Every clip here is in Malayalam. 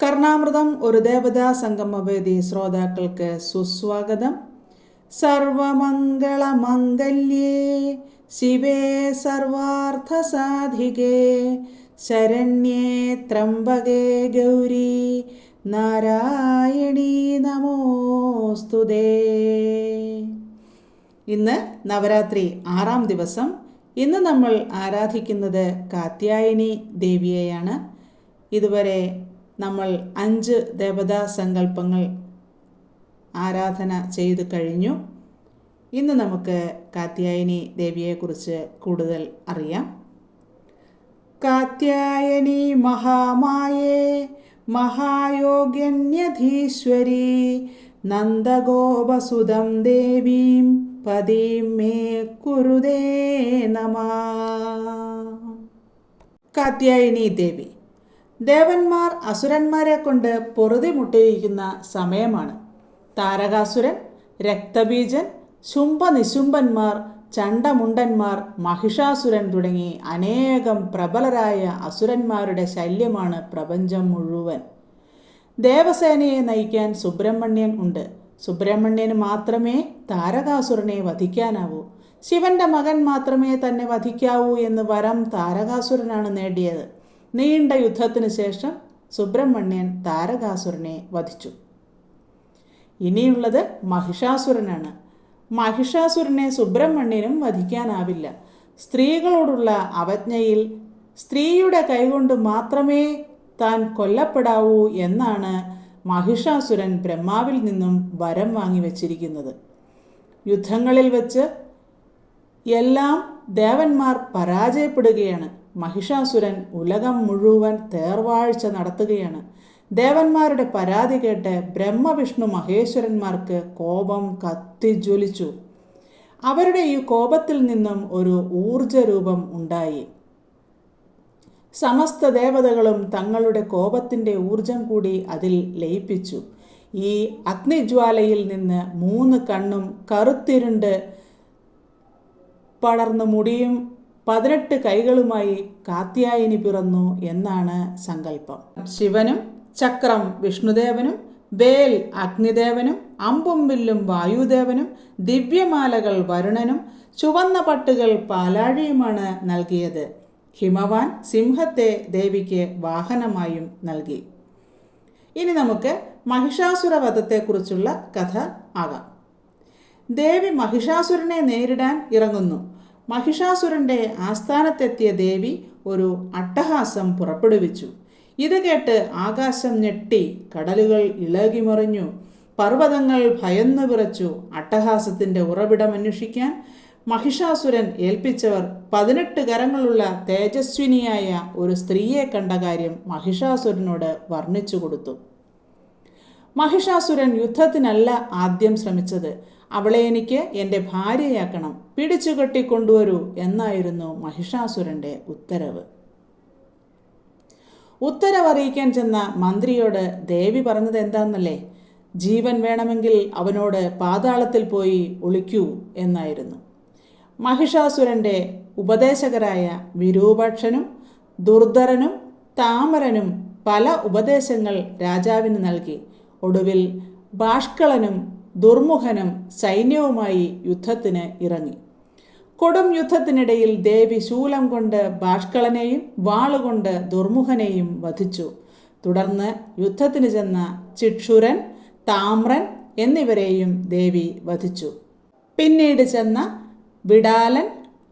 കർണാമൃതം ഒരു ദേവതാ സംഗമവേദി ശ്രോതാക്കൾക്ക് സുസ്വാഗതം. സർവമംഗളമംഗല്യേ ശിവേ സർവാർത്ഥസാധികേ ശരണ്യേ ത്രംബകേ ഗൗരി നാരായണീ നമോസ്തുതേ. ഇന്ന് നവരാത്രി 6-ാം ദിവസം. ഇന്ന് നമ്മൾ ആരാധിക്കുന്നത് കാത്യായനി ദേവിയെയാണ്. ഇതുവരെ നമ്മൾ 5 ദേവതാ സങ്കല്പങ്ങൾ ആരാധന ചെയ്തു കഴിഞ്ഞു. ഇന്ന് നമുക്ക് കാത്യായനി ദേവിയെക്കുറിച്ച് കൂടുതൽ അറിയാം. കാത്യായനി മഹാമായേ മഹായോഗ്യന്യധീശ്വരി നന്ദഗോപസുതം ദേവീം പദീം മേ കുരുദേ നമഃ. കാത്യായനി ദേവി ദേവന്മാർ അസുരന്മാരെ കൊണ്ട് പൊറുതിമുട്ടിയിരിക്കുന്ന സമയമാണ്. താരകാസുരൻ, രക്തബീജൻ, ശുംഭനിശുംഭന്മാർ, ചണ്ടമുണ്ടന്മാർ, മഹിഷാസുരൻ തുടങ്ങി അനേകം പ്രബലരായ അസുരന്മാരുടെ ശല്യമാണ് പ്രപഞ്ചം മുഴുവൻ. ദേവസേനയെ നയിക്കാൻ സുബ്രഹ്മണ്യൻ ഉണ്ട്. സുബ്രഹ്മണ്യന് മാത്രമേ താരകാസുരനെ വധിക്കാനാവൂ. ശിവന്റെ മകൻ മാത്രമേ തന്നെ വധിക്കാവൂ എന്ന് വരം താരകാസുരനാണ് നേടിയത്. നീണ്ട യുദ്ധത്തിന് ശേഷം സുബ്രഹ്മണ്യൻ താരകാസുരനെ വധിച്ചു. ഇനിയുള്ളത് മഹിഷാസുരനാണ്. മഹിഷാസുരനെ സുബ്രഹ്മണ്യനും വധിക്കാനാവില്ല. സ്ത്രീകളോടുള്ള അവജ്ഞയിൽ സ്ത്രീയുടെ കൈകൊണ്ട് മാത്രമേ താൻ കൊല്ലപ്പെടാവൂ എന്നാണ് മഹിഷാസുരൻ ബ്രഹ്മാവിൽ നിന്നും വരം വാങ്ങി വച്ചിരിക്കുന്നത്. യുദ്ധങ്ങളിൽ വെച്ച് എല്ലാം ദേവന്മാർ പരാജയപ്പെടുകയാണ്. മഹിഷാസുരൻ ഉലകം മുഴുവൻ തേർവാഴ്ച നടത്തുകയാണ്. ദേവന്മാരുടെ പരാതി കേട്ട് ബ്രഹ്മവിഷ്ണു മഹേശ്വരന്മാർക്ക് കോപം കത്തിജ്വലിച്ചു. അവരുടെ ഈ കോപത്തിൽ നിന്നും ഒരു ഊർജരൂപം ഉണ്ടായി. സമസ്ത ദേവതകളും തങ്ങളുടെ കോപത്തിൻ്റെ ഊർജം കൂടി അതിൽ ലയിപ്പിച്ചു. ഈ അഗ്നിജ്വാലയിൽ നിന്ന് 3 കണ്ണും കറുത്തിരുണ്ട് പടർന്നു മുടിയും 18 കൈകളുമായി കാത്യായനി പിറന്നു എന്നാണ് സങ്കല്പം. ശിവനും ചക്രം വിഷ്ണുദേവനും വേൽ അഗ്നിദേവനും അമ്പും വില്ലും വായുദേവനും ദിവ്യമാലകൾ വരുണനും ചുവന്ന പട്ടുകൾ പാലാഴിയുമാണ് നൽകിയത്. ഹിമവാൻ സിംഹത്തെ ദേവിക്ക് വാഹനമായും നൽകി. ഇനി നമുക്ക് മഹിഷാസുരവധത്തെക്കുറിച്ചുള്ള കഥ ആകാം. ദേവി മഹിഷാസുരനെ നേരിടാൻ ഇറങ്ങുന്നു. മഹിഷാസുരൻ്റെ ആസ്ഥാനത്തെത്തിയ ദേവി ഒരു അട്ടഹാസം പുറപ്പെടുവിച്ചു. ഇത് കേട്ട് ആകാശം ഞെട്ടി, കടലുകൾ ഇളകിമറിഞ്ഞു, പർവ്വതങ്ങൾ ഭയന്നു വിറച്ചു. അട്ടഹാസത്തിൻ്റെ ഉറവിടം അന്വേഷിക്കാൻ മഹിഷാസുരൻ ഏൽപ്പിച്ചവർ 18 കരങ്ങളുള്ള തേജസ്വിനിയായ ഒരു സ്ത്രീയെ കണ്ട കാര്യം മഹിഷാസുരനോട് വർണ്ണിച്ചു കൊടുത്തു. മഹിഷാസുരൻ യുദ്ധത്തിനല്ല ആദ്യം ശ്രമിച്ചത്. അവളെ എനിക്ക് എൻ്റെ ഭാര്യയാക്കണം, പിടിച്ചുകെട്ടി കൊണ്ടുവരൂ എന്നായിരുന്നു മഹിഷാസുരൻ്റെ ഉത്തരവ്. ഉത്തരവറിയിക്കാൻ ചെന്ന മന്ത്രിയോട് ദേവി പറഞ്ഞത് എന്താണെന്നല്ലേ? ജീവൻ വേണമെങ്കിൽ അവനോട് പാതാളത്തിൽ പോയി ഒളിക്കൂ എന്നായിരുന്നു. മഹിഷാസുരൻ്റെ ഉപദേശകരായ വിരൂപാക്ഷനും ദുർധരനും താമരനും പല ഉപദേശങ്ങൾ രാജാവിന് നൽകി. ഒടുവിൽ ബാഷ്കളനും ദുർമുഖനും സൈന്യവുമായി യുദ്ധത്തിന് ഇറങ്ങി. കൊടും യുദ്ധത്തിനിടയിൽ ദേവി ശൂലം കൊണ്ട് ബാഷ്കളനെയും വാളുകൊണ്ട് ദുർമുഖനെയും വധിച്ചു. തുടർന്ന് യുദ്ധത്തിന് ചെന്ന ചിക്ഷുരൻ, താമ്രൻ എന്നിവരെയും ദേവി വധിച്ചു. പിന്നീട് ചെന്ന വിടാലൻ,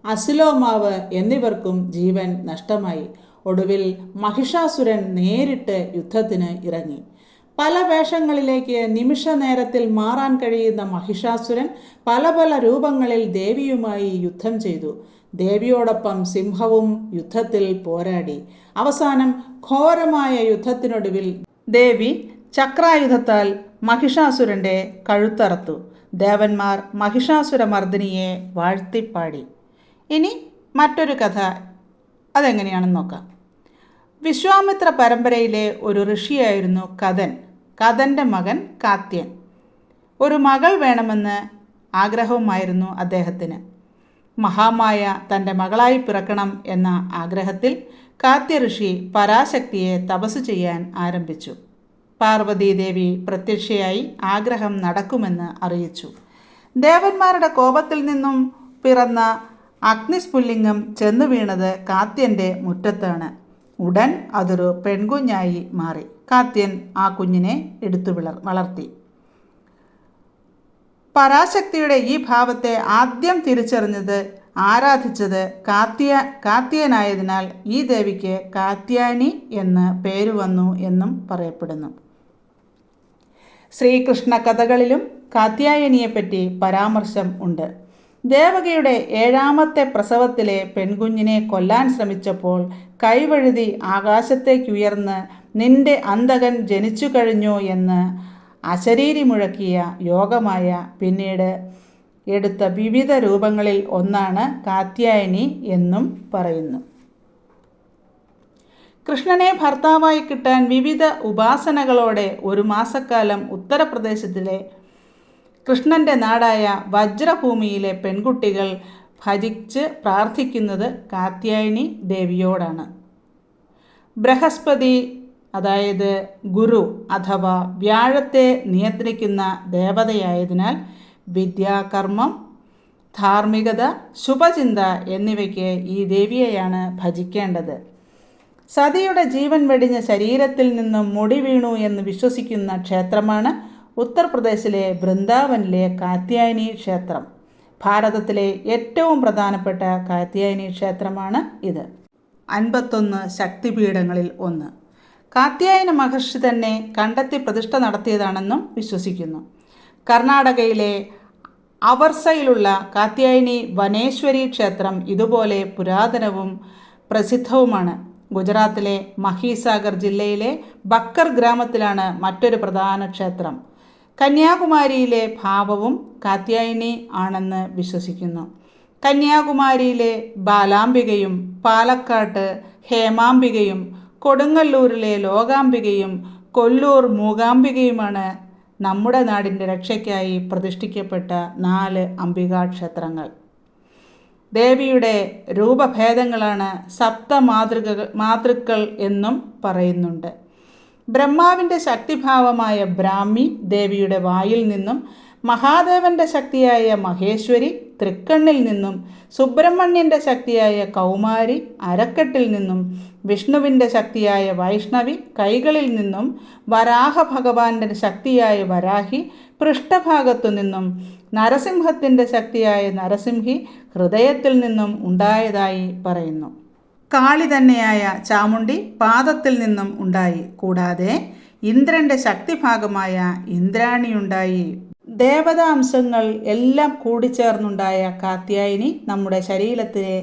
അസിലോമാവ് എന്നിവർക്കും ജീവൻ നഷ്ടമായി. ഒടുവിൽ മഹിഷാസുരൻ നേരിട്ട് യുദ്ധത്തിന് ഇറങ്ങി. പല വേഷങ്ങളിലേക്ക് നിമിഷ നേരത്തിൽ മാറാൻ കഴിയുന്ന മഹിഷാസുരൻ പല പല രൂപങ്ങളിൽ ദേവിയുമായി യുദ്ധം ചെയ്തു. ദേവിയോടൊപ്പം സിംഹവും യുദ്ധത്തിൽ പോരാടി. അവസാനം ഘോരമായ യുദ്ധത്തിനൊടുവിൽ ദേവി ചക്രായുധത്താൽ മഹിഷാസുരൻ്റെ കഴുത്തറത്തു. ദേവന്മാർ മഹിഷാസുരമർദ്ദിനിയെ വാഴ്ത്തിപ്പാടി. ഇനി മറ്റൊരു കഥ, അതെങ്ങനെയാണെന്ന് നോക്കാം. വിശ്വാമിത്ര പരമ്പരയിലെ ഒരു ഋഷിയായിരുന്നു കഥൻ. കഥൻ്റെ മകൻ കാത്യൻ. ഒരു മകൾ വേണമെന്ന് ആഗ്രഹവുമായിരുന്നു അദ്ദേഹത്തിന്. മഹാമായ തൻ്റെ മകളായി പിറക്കണം എന്ന ആഗ്രഹത്തിൽ കാത്യഋഷി പരാശക്തിയെ തപസ് ചെയ്യാൻ ആരംഭിച്ചു. പാർവതീദേവി പ്രത്യക്ഷയായി ആഗ്രഹം നടക്കുമെന്ന് അറിയിച്ചു. ദേവന്മാരുടെ കോപത്തിൽ നിന്നും പിറന്ന അഗ്നിസ്ഫുല്ലിംഗം ചെന്നു വീണത് കാത്യൻ്റെ മുറ്റത്താണ്. ഉടൻ അതൊരു പെൺകുഞ്ഞായി മാറി. കാത്യൻ ആ കുഞ്ഞിനെ എടുത്തു വളർത്തി. പരാശക്തിയുടെ ഈ ഭാവത്തെ ആദ്യം തിരിച്ചറിഞ്ഞത് ആരാധിച്ചത് കാത്യനായതിനാൽ ഈ ദേവിക്ക് കാത്യായനി എന്ന് പേര് വന്നു എന്നും പറയപ്പെടുന്നു. ശ്രീകൃഷ്ണ കഥകളിലും കാത്യായനിയെപ്പറ്റി പരാമർശം ഉണ്ട്. ദേവകിയുടെ 7ാമത്തെ പ്രസവത്തിലെ പെൺകുഞ്ഞിനെ കൊല്ലാൻ ശ്രമിച്ചപ്പോൾ കൈവഴുതി ആകാശത്തേക്കുയർന്ന് നിന്റെ അന്തകൻ ജനിച്ചു കഴിഞ്ഞു എന്ന് അശരീരി മുഴക്കിയ യോഗമായ പിന്നീട് എടുത്ത വിവിധ രൂപങ്ങളിൽ ഒന്നാണ് കാത്യായനി എന്നും പറയുന്നു. കൃഷ്ണനെ ഭർത്താവായി കിട്ടാൻ വിവിധ ഉപാസനകളോടെ ഒരു മാസക്കാലം ഉത്തർപ്രദേശത്തിലെ കൃഷ്ണൻ്റെ നാടായ വജ്രഭൂമിയിലെ പെൺകുട്ടികൾ ഭജിച്ച് പ്രാർത്ഥിക്കുന്നത് കാത്യായനി ദേവിയോടാണ്. ബൃഹസ്പതി, അതായത് ഗുരു അഥവാ വ്യാഴത്തെ നിയന്ത്രിക്കുന്ന ദേവതയായതിനാൽ വിദ്യാകർമ്മം, ധാർമ്മികത, ശുഭചിന്ത എന്നിവയ്ക്ക് ഈ ദേവിയെയാണ് ഭജിക്കേണ്ടത്. സതിയുടെ ജീവൻ വെടിഞ്ഞ ശരീരത്തിൽ നിന്നും മുടി വീണു എന്ന് വിശ്വസിക്കുന്ന ക്ഷേത്രമാണ് ഉത്തർപ്രദേശിലെ വൃന്ദാവനിലെ കാത്യായനി ക്ഷേത്രം. ഭാരതത്തിലെ ഏറ്റവും പ്രധാനപ്പെട്ട കാത്യായനി ക്ഷേത്രമാണ് ഇത്. 51 ശക്തിപീഠങ്ങളിൽ ഒന്ന്. കാത്യായന മഹർഷി തന്നെ കണ്ടെത്തി പ്രതിഷ്ഠ നടത്തിയതാണെന്നും വിശ്വസിക്കുന്നു. കർണാടകയിലെ അവർസയിലുള്ള കാത്യായനി വനേശ്വരി ക്ഷേത്രം ഇതുപോലെ പുരാതനവും പ്രസിദ്ധവുമാണ്. ഗുജറാത്തിലെ മഹീസാഗർ ജില്ലയിലെ ബക്കർ ഗ്രാമത്തിലാണ് മറ്റൊരു പ്രധാന ക്ഷേത്രം. കന്യാകുമാരിയിലെ ഭാവവും കാത്യായനി ആണെന്ന് വിശ്വസിക്കുന്നു. കന്യാകുമാരിയിലെ ബാലാംബികയും പാലക്കാട്ട് ഹേമാംബികയും കൊടുങ്ങല്ലൂരിലെ ലോകാംബികയും കൊല്ലൂർ മൂകാംബികയുമാണ് നമ്മുടെ നാടിൻ്റെ രക്ഷയ്ക്കായി പ്രതിഷ്ഠിക്കപ്പെട്ട 4 അംബികാക്ഷേത്രങ്ങൾ. ദേവിയുടെ രൂപഭേദങ്ങളാണ് മാതൃക്കൾ എന്നും പറയുന്നുണ്ട്. ബ്രഹ്മാവിൻ്റെ ശക്തിഭാവമായ ബ്രാഹ്മി ദേവിയുടെ വായിൽ നിന്നും, മഹാദേവൻ്റെ ശക്തിയായ മഹേശ്വരി തൃക്കണ്ണിൽ നിന്നും, സുബ്രഹ്മണ്യൻ്റെ ശക്തിയായ കൗമാരി അരക്കെട്ടിൽ നിന്നും, വിഷ്ണുവിൻ്റെ ശക്തിയായ വൈഷ്ണവി കൈകളിൽ നിന്നും, വരാഹ ഭഗവാന്റെ ശക്തിയായ വരാഹി പൃഷ്ഠഭാഗത്തു നിന്നും, നരസിംഹത്തിൻ്റെ ശക്തിയായ നരസിംഹി ഹൃദയത്തിൽ നിന്നും ഉണ്ടായതായി പറയുന്നു. കാളി തന്നെയായ ചാമുണ്ഡി പാദത്തിൽ നിന്നും ഉണ്ടായി. കൂടാതെ ഇന്ദ്രൻ്റെ ശക്തിഭാഗമായ ഇന്ദ്രാണിയുണ്ടായി. ദേവതാംശങ്ങൾ എല്ലാം കൂടിച്ചേർന്നുണ്ടായ കാത്യായനി നമ്മുടെ ശരീരത്തിലെ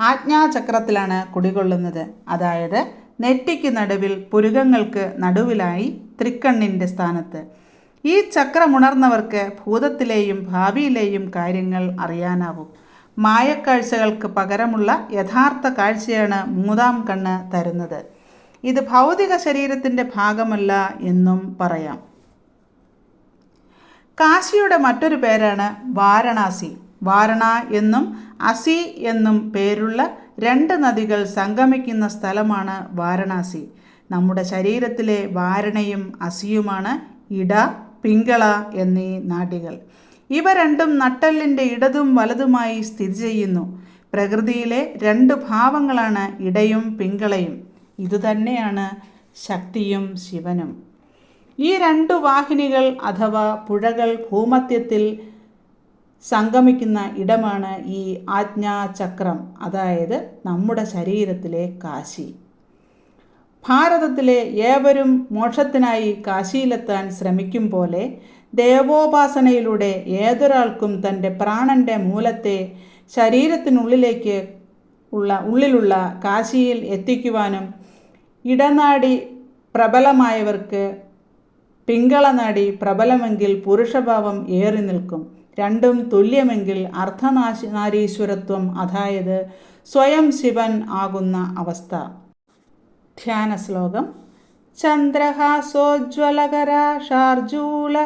ആജ്ഞാചക്രത്തിലാണ് കുടികൊള്ളുന്നത്. അതായത് നെറ്റിക്ക് നടുവിൽ, പുരുകങ്ങൾക്ക് നടുവിലായി, തൃക്കണ്ണിൻ്റെ സ്ഥാനത്ത്. ഈ ചക്രമുണർന്നവർക്ക് ഭൂതത്തിലെയും ഭാവിയിലെയും കാര്യങ്ങൾ അറിയാനാവും. മായക്കാഴ്ചകൾക്ക് പകരമുള്ള യഥാർത്ഥ കാഴ്ചയാണ് 3ാം കണ്ണ് തരുന്നത്. ഇത് ഭൗതിക ശരീരത്തിൻ്റെ ഭാഗമല്ല എന്നും പറയാം. കാശിയുടെ മറ്റൊരു പേരാണ് വാരണാസി. വാരണ എന്നും അസി എന്നും പേരുള്ള 2 നദികൾ സംഗമിക്കുന്ന സ്ഥലമാണ് വാരണാസി. നമ്മുടെ ശരീരത്തിലെ വാരണയും അസിയുമാണ് ഇട, പിങ്കള എന്നീ നാഡികൾ. ഇവ രണ്ടും നട്ടെല്ലിൻ്റെ ഇടതും വലതുമായി സ്ഥിതി ചെയ്യുന്നു. പ്രകൃതിയിലെ 2 ഭാവങ്ങളാണ് ഇടയും പിങ്കളയും. ഇതുതന്നെയാണ് ശക്തിയും ശിവനും. ഈ 2 വാഹിനികൾ അഥവാ പുഴകൾ ഭൂമധ്യത്തിൽ സംഗമിക്കുന്ന ഇടമാണ് ഈ ആജ്ഞാചക്രം, അതായത് നമ്മുടെ ശരീരത്തിലെ കാശി. ഭാരതത്തിലെ ഏവരും മോക്ഷത്തിനായി കാശിയിലെത്താൻ ശ്രമിക്കും പോലെ ദേവോപാസനയിലൂടെ ഏതൊരാൾക്കും തൻ്റെ പ്രാണൻ്റെ മൂലത്തെ ശരീരത്തിനുള്ളിലേക്ക് ഉള്ളിലുള്ള കാശിയിൽ എത്തിക്കുവാനും, ഇടനാടി പ്രബലമായവർക്ക് പിങ്കളനാടി പ്രബലമെങ്കിൽ പുരുഷഭാവം ഏറി നിൽക്കും, രണ്ടും തുല്യമെങ്കിൽ അർദ്ധനാരീശ്വരത്വം, അതായത് സ്വയം ശിവൻ ആകുന്ന അവസ്ഥ. ധ്യാന ശ്ലോകം. ചന്ദ്രഹാസോജ്വലകരാ ഷാർജൂല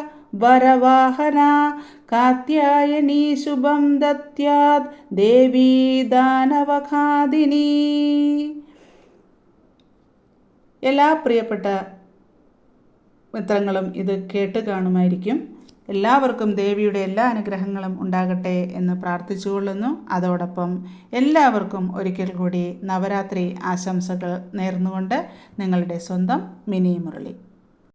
വരവാഹന കാത്യായനീ ശുഭം ദത്യാത് ദേവീ ദാനവഘാതിനി. എല്ലാ പ്രിയപ്പെട്ട മിത്രങ്ങളും ഇത് കേട്ട് കാണുമായിരിക്കും. എല്ലാവർക്കും ദേവിയുടെ എല്ലാ അനുഗ്രഹങ്ങളും ഉണ്ടാകട്ടെ എന്ന് പ്രാർത്ഥിച്ചുകൊള്ളുന്നു. അതോടൊപ്പം എല്ലാവർക്കും ഒരിക്കൽ കൂടി നവരാത്രി ആശംസകൾ നേർന്നുകൊണ്ട് നിങ്ങളുടെ സ്വന്തം മിനി മുരളി.